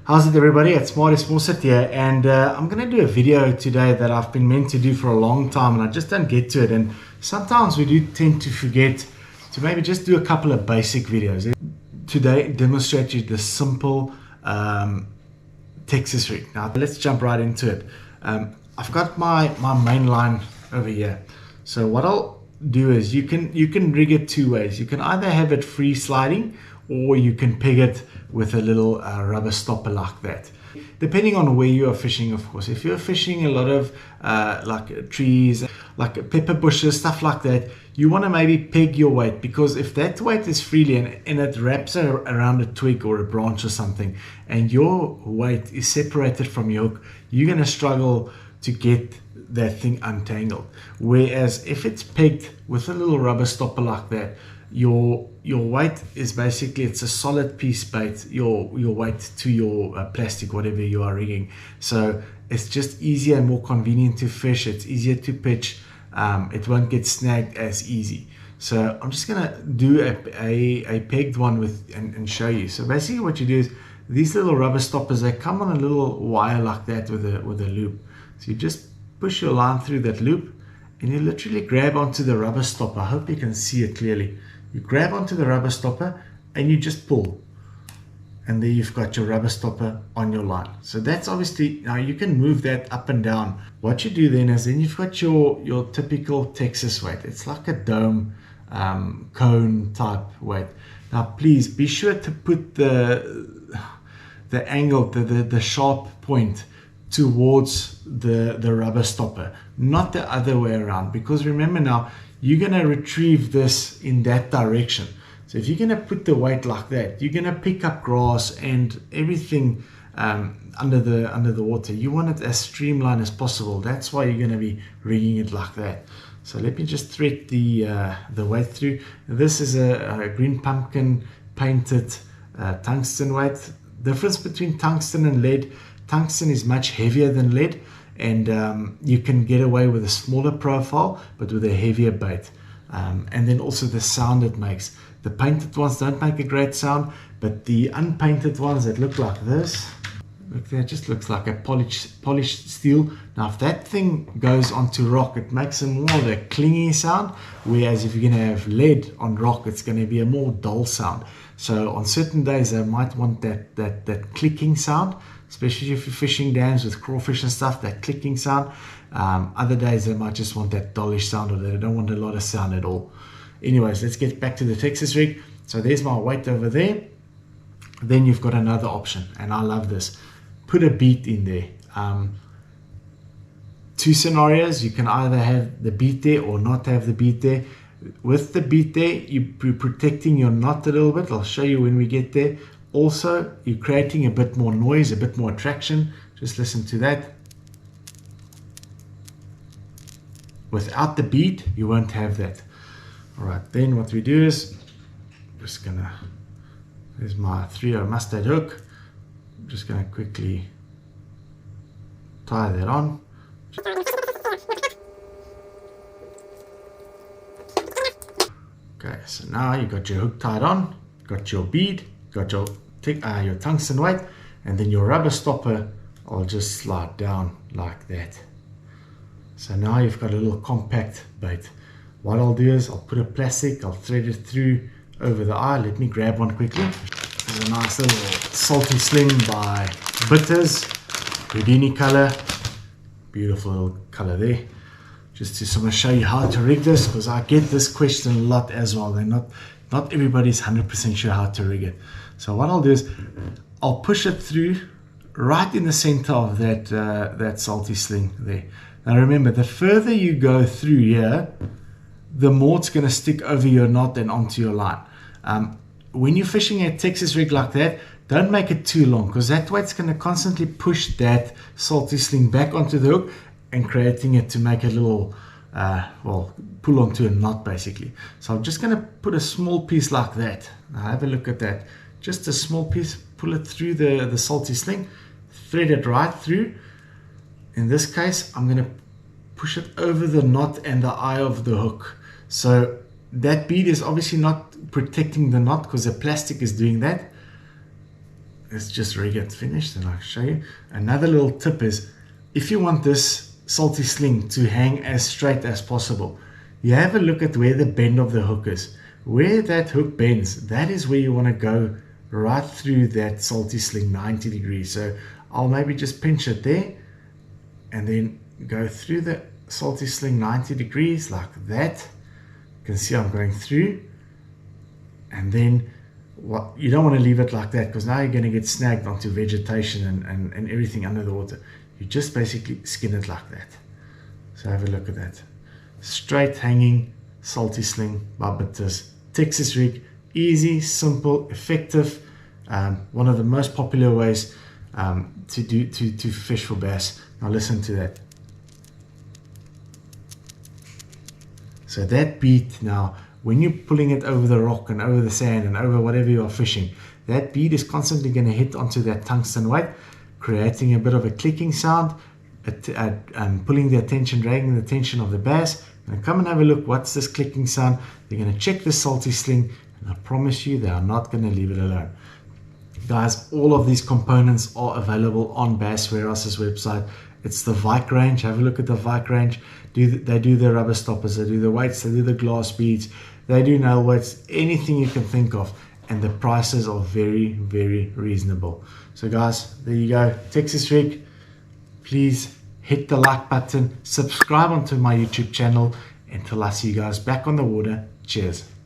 How's it, everybody? It's Marius Mostert here, and I'm going to do a video today that I've been meant to do for a long time, and I just don't get to it. And sometimes we do tend to forget to maybe just do a couple of basic videos. Today, demonstrate you the simple Texas rig. Now, let's jump right into it. I've got my main line over here. So what I'll do is you can rig it two ways. You can either have it free sliding, or you can peg it with a little rubber stopper like that, depending on where you are fishing, of course. If you're fishing a lot of like trees, like pepper bushes, stuff like that, you want to maybe peg your weight, because if that weight is freely and it wraps around a twig or a branch or something, and your weight is separated from your hook, you're going to struggle to get that thing untangled. Whereas if it's pegged with a little rubber stopper like that, your weight is basically, it's a solid piece bait, your weight to your plastic, whatever you are rigging. So it's just easier and more convenient to fish. It's easier to pitch. It won't get snagged as easy. So I'm just gonna do a pegged one and show you. So basically what you do is these little rubber stoppers, they come on a little wire like that with a loop. So you just push your line through that loop and you literally grab onto the rubber stopper. I hope you can see it clearly. You grab onto the rubber stopper and you just pull, and there you've got your rubber stopper on your line. So that's obviously, now you can move that up and down. What you do then is you've got your typical Texas weight. It's like a dome cone type weight. Now please be sure to put the angle, the sharp point towards the rubber stopper, not the other way around, because remember, now you're going to retrieve this in that direction. So if you're going to put the weight like that, you're going to pick up grass and everything under the water. You want it as streamlined as possible. That's why you're going to be rigging it like that. So let me just thread the weight through. This is a green pumpkin painted tungsten weight. Difference between tungsten and lead: tungsten is much heavier than lead, and you can get away with a smaller profile but with a heavier bait, and then also the sound it makes. The painted ones don't make a great sound, but the unpainted ones that look like this, look there, it just looks like a polished steel. Now if that thing goes onto rock, it makes a more of a clingy sound, whereas if you're going to have lead on rock, it's going to be a more dull sound. So on certain days I might want that clicking sound, especially if you're fishing dams with crawfish and stuff, that clicking sound. Other days they might just want that dullish sound, or they don't want a lot of sound at all. Anyways, let's get back to the Texas rig. So there's my weight over there. Then you've got another option, and I love this. Put a beat in there. Two scenarios: you can either have the beat there or not have the beat there. With the beat there, you're protecting your knot a little bit. I'll show you when we get there. Also, you're creating a bit more noise, a bit more attraction. Just listen to that. Without the beat, you won't have that. All right, then what we do is, just gonna, there's my 3/0 Mostert hook. I'm just gonna quickly tie that on. Okay, so now you got your hook tied on, got your bead, got your tungsten weight, and then your rubber stopper will just slide down like that. So now you've got a little compact bait. What I'll do is I'll put a plastic, I'll thread it through over the eye. Let me grab one quickly. This is a nice little salty sling by Bitters, Houdini color, beautiful little color there. Just to sort of show you how to rig this, because I get this question a lot as well. They're not everybody's 100% sure how to rig it. So what I'll do is I'll push it through right in the center of that salty sling there. Now remember, the further you go through here, the more it's going to stick over your knot and onto your line. When you're fishing a Texas rig like that, don't make it too long, because that weight's going to constantly push that salty sling back onto the hook and creating it to make a little, well, pull onto a knot basically. So I'm just going to put a small piece like that. Now have a look at that. Just a small piece, pull it through the salty sling, thread it right through. In this case, I'm going to push it over the knot and the eye of the hook. So that bead is obviously not protecting the knot, because the plastic is doing that. let's just rig it finished and I'll show you. Another little tip is, if you want this salty sling to hang as straight as possible, you have a look at where the bend of the hook is. Where that hook bends, that is where you want to go right through that salty sling 90 degrees. So I'll maybe just pinch it there and then go through the salty sling 90 degrees like that. You can see I'm going through, and then you don't want to leave it like that, because now you're going to get snagged onto vegetation and everything under the water. You just basically skin it like that. So have a look at that. Straight hanging salty sling by Bitters. Texas rig, easy, simple, effective. One of the most popular ways to fish for bass. Now listen to that. So that bead now, when you're pulling it over the rock and over the sand and over whatever you are fishing, that bead is constantly going to hit onto that tungsten weight, creating a bit of a clicking sound, pulling the attention, dragging the attention of the bass. And come and have a look. What's this clicking sound? They're going to check the salty sling, and I promise you they are not going to leave it alone. Guys, all of these components are available on Bass Warehouse's website. It's the Vike range. Have a look at the Vike range. They do the rubber stoppers, they do the weights, they do the glass beads, they do nail weights, anything you can think of. And the prices are very, very reasonable. So guys, there you go. Texas rig. Please hit the like button, subscribe onto my YouTube channel. Until I see you guys back on the water. Cheers.